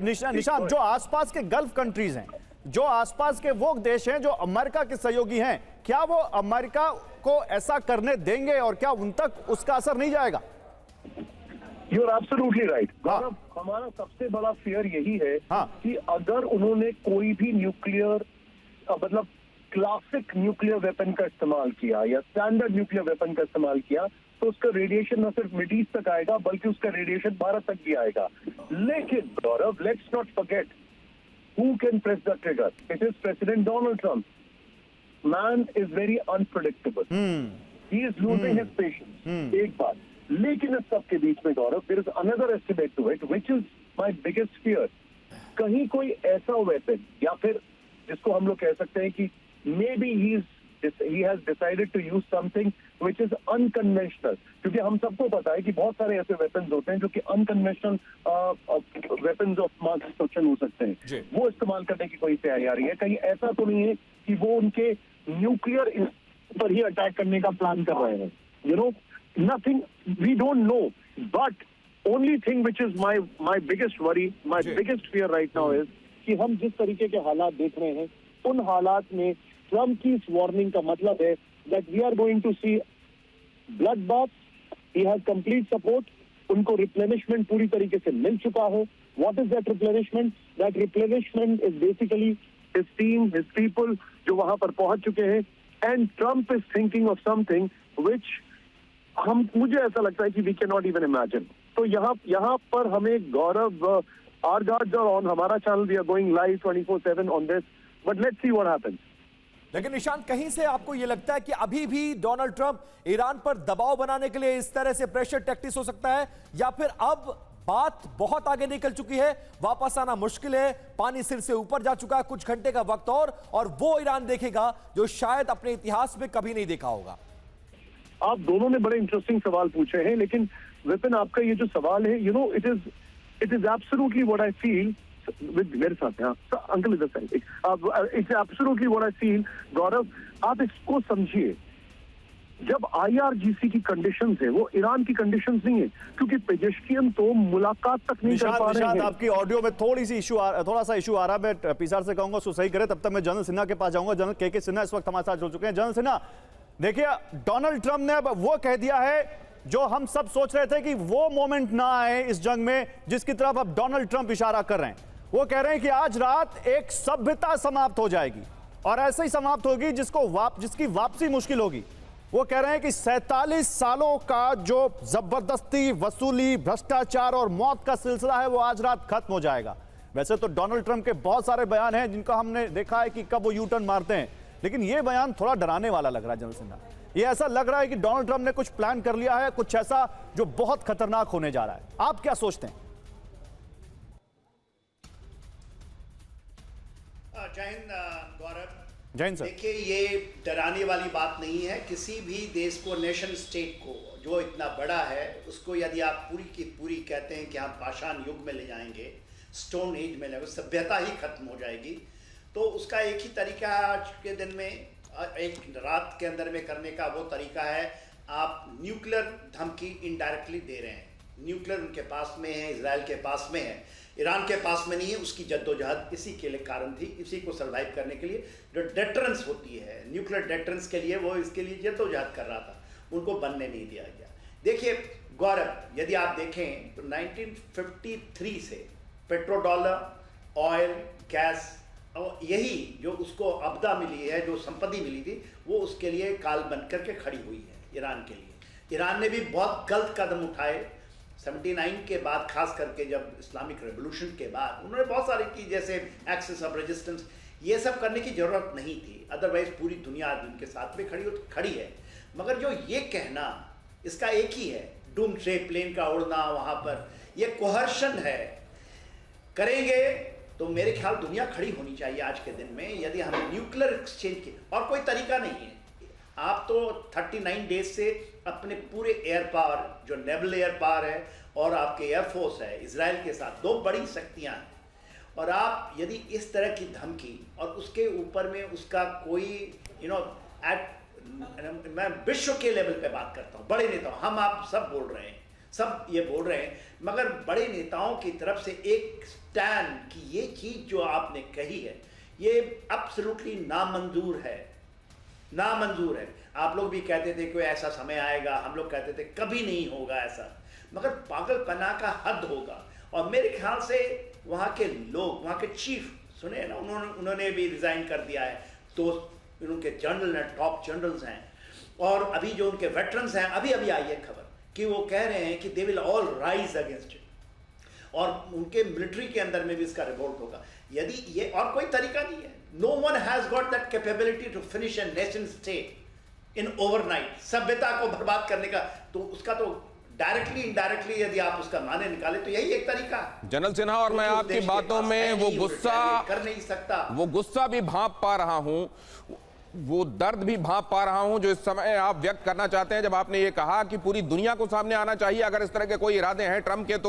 निशांत, जो आसपास के गल्फ कंट्रीज हैं, जो आसपास के वो देश हैं जो अमेरिका के सहयोगी हैं, क्या वो अमेरिका को ऐसा करने देंगे और क्या उन तक उसका असर नहीं जाएगा? यू आर एब्सोल्युटली राइट गौरव, हमारा सबसे बड़ा फियर यही है कि अगर उन्होंने कोई भी न्यूक्लियर मतलब क्लासिक न्यूक्लियर वेपन का इस्तेमाल किया या स्टैंडर्ड न्यूक्लियर वेपन का इस्तेमाल किया तो उसका रेडिएशन न सिर्फ मिड ईस्ट तक आएगा बल्कि उसका रेडिएशन भारत तक भी आएगा। लेकिन Gaurav, let's not forget who can press the trigger. It is president Donald Trump. Man is very unpredictable, he is losing his patience. एक बात, लेकिन इस सब के बीच में Gaurav, there is another estimate to it which is my biggest fear. कहीं कोई ऐसा वेपन या फिर जिसको हम लोग कह सकते हैं कि maybe he has decided to use something which is unconventional, क्योंकि हम सबको पता है कि बहुत सारे ऐसे वेपन्स होते हैं जो कि unconventional weapons of mass destruction हो सकते हैं, वो इस्तेमाल करने की कोई तैयारी है। कहीं ऐसा तो नहीं है कि वो उनके न्यूक्लियर पर ही अटैक करने का प्लान कर रहे हैं? You know, nothing, we don't know, but only thing which is my biggest worry, my biggest fear right now is कि हम जिस तरीके के हालात देख रहे हैं उन हालात में ट्रम्प की इस वार्निंग का मतलब है that we are going to see blood bath. He has complete support, उनको रिप्लेनिशमेंट पूरी तरीके से मिल चुका है। What is that replenishment? That replenishment is basically his team, his people जो वहां पर पहुंच चुके हैं, and Trump is thinking of something which मुझे ऐसा लगता है कि we can not even imagine. तो यहाँ पर हमें Gaurav, our guards are on, हमारा channel, we are going live 24/7 on this, but let's see what happens. लेकिन निशांत, कहीं से आपको यह लगता है कि अभी भी डोनाल्ड ट्रंप ईरान पर दबाव बनाने के लिए इस तरह से प्रेशर टैक्टिक्स हो सकता है, या फिर अब बात बहुत आगे निकल चुकी है, वापस आना मुश्किल है, पानी सिर से ऊपर जा चुका है, कुछ घंटे का वक्त और वो ईरान देखेगा जो शायद अपने इतिहास में कभी नहीं देखा होगा? आप दोनों ने बड़े इंटरेस्टिंग सवाल पूछे हैं, लेकिन विपिन, आपका ये जो सवाल है, you know, it is absolutely what I feel with मेरे साथ हैं अंकल, इधर side, it's absolutely what I feel. Gaurav, आप इसको समझिए, जब आईआरजीसी की कंडीशंस है वो ईरान की कंडीशंस नहीं है, क्योंकि पेजेश्कियन तो मुलाकात तक नहीं कर पा रहे हैं। आपकी ऑडियो में थोड़ा सा इशू आ रहा है, मैं पीसार से कहूंगा उसको सही करे, तब तक मैं जनरल सिन्हा के पास जाऊंगा। जनरल के सिन्हा इस वक्त हमारे साथ जुड़ चुके हैं। जनरल सिन्हा, देखिए, डोनाल्ड ट्रंप ने अब वो कह दिया है जो हम सब सोच रहे थे कि वो मोमेंट ना आए इस जंग में, जिसकी तरफ अब डोनाल्ड ट्रंप इशारा कर रहे हैं। वो कह रहे हैं कि आज रात एक सभ्यता समाप्त हो जाएगी और ऐसे ही समाप्त होगी जिसकी वापसी मुश्किल होगी। वो कह रहे हैं कि 47 सालों का जो जबरदस्ती, वसूली, भ्रष्टाचार और मौत का सिलसिला है वो आज रात खत्म हो जाएगा। वैसे तो डोनाल्ड ट्रंप के बहुत सारे बयान हैं जिनका हमने देखा है कि कब वो यू टर्न मारते हैं, लेकिन ये बयान थोड़ा डराने वाला लग रहा है। जनरल सिन्हा, ये ऐसा लग रहा है कि डोनाल्ड ट्रंप ने कुछ प्लान कर लिया है, कुछ ऐसा जो बहुत खतरनाक होने जा रहा है। आप क्या सोचते हैं? जय हिंद गौरव। जय हिंद सर। देखिए, ये डराने वाली बात नहीं है। किसी भी देश को, नेशन स्टेट को जो इतना बड़ा है, उसको यदि आप पूरी की पूरी कहते हैं कि हम पाषाण युग में ले जाएंगे, स्टोन एज में ले, सभ्यता ही खत्म हो जाएगी, तो उसका एक ही तरीका है आज के दिन में, एक रात के अंदर में करने का। वो तरीका है, आप न्यूक्लियर धमकी इनडायरेक्टली दे रहे हैं। न्यूक्लियर उनके पास में है, इजराइल के पास में है, ईरान के पास में नहीं है। उसकी जद्दोजहद इसी के लिए कारण थी, इसी को सर्वाइव करने के लिए जो डेटरेंस होती है, न्यूक्लियर डेटरेंस के लिए, वो इसके लिए जद्दोजहद कर रहा था, उनको बनने नहीं दिया गया। देखिए गौरव, यदि आप देखें तो 1953 से पेट्रो डॉलर, ऑयल, गैस, और यही जो उसको आपदा मिली है, जो संपत्ति मिली थी, वो उसके लिए काल बन करके खड़ी हुई है ईरान के लिए। ईरान ने भी बहुत गलत कदम उठाए 79 के बाद, खास करके जब इस्लामिक रेवोल्यूशन के बाद उन्होंने बहुत सारी चीज़, जैसे एक्सेस ऑफ रेजिस्टेंस, ये सब करने की ज़रूरत नहीं थी। अदरवाइज पूरी दुनिया उनके साथ में खड़ी है। मगर जो ये कहना, इसका एक ही है, डूम से प्लेन का उड़ना वहाँ पर, ये कोहर्शन है। करेंगे तो मेरे ख्याल दुनिया खड़ी होनी चाहिए आज के दिन में, यदि हम न्यूक्लियर एक्सचेंज के, और कोई तरीका नहीं है। आप तो 39 डेज से अपने पूरे एयर पावर, जो नेवल एयर पावर है और आपके एयरफोर्स है, इजराइल के साथ 2 बड़ी शक्तियां हैं, और आप यदि इस तरह की धमकी और उसके ऊपर में उसका कोई मैं विश्व के लेवल पे बात करता हूँ, बड़े नेता, हम आप सब बोल रहे हैं, सब ये बोल रहे हैं, मगर बड़े नेताओं की तरफ से एक स्टैंड कि ये चीज जो आपने कही है ये एब्सोल्युटली नामंजूर है, नामंजूर है। आप लोग भी कहते थे कोई ऐसा समय आएगा, हम लोग कहते थे कभी नहीं होगा ऐसा, मगर पागलपना का हद होगा। और मेरे ख्याल से वहाँ के लोग, वहाँ के चीफ सुने ना, उन्होंने भी रिजाइन कर दिया है, तो उनके जनरल हैं, टॉप जनरल्स हैं, और अभी जो उनके वेटरन्स हैं, अभी अभी आई है खबर कि वो कह रहे हैं कि they will all rise against it, और उनके मिलिट्री के अंदर में भी इसका रिवोल्ट होगा। यदि ये और कोई तरीका नहीं है, no one has got that capability to finish a nation state in overnight, सभ्यता को बर्बाद करने का। तो उसका तो डायरेक्टली इनडायरेक्टली यदि आप उसका माने निकाले तो यही एक तरीका है। जनरल सिन्हा, और मैं आपकी बातों में वो गुस्सा कर नहीं सकता, वो गुस्सा भी भांप पा रहा हूं, वो दर्द भी भांप पा रहा हूं जो इस समय आप व्यक्त करना चाहते हैं, जब आपने ये कहा कि पूरी दुनिया को सामने आना चाहिए अगर इस तरह के कोई इरादे हैं ट्रंप के तो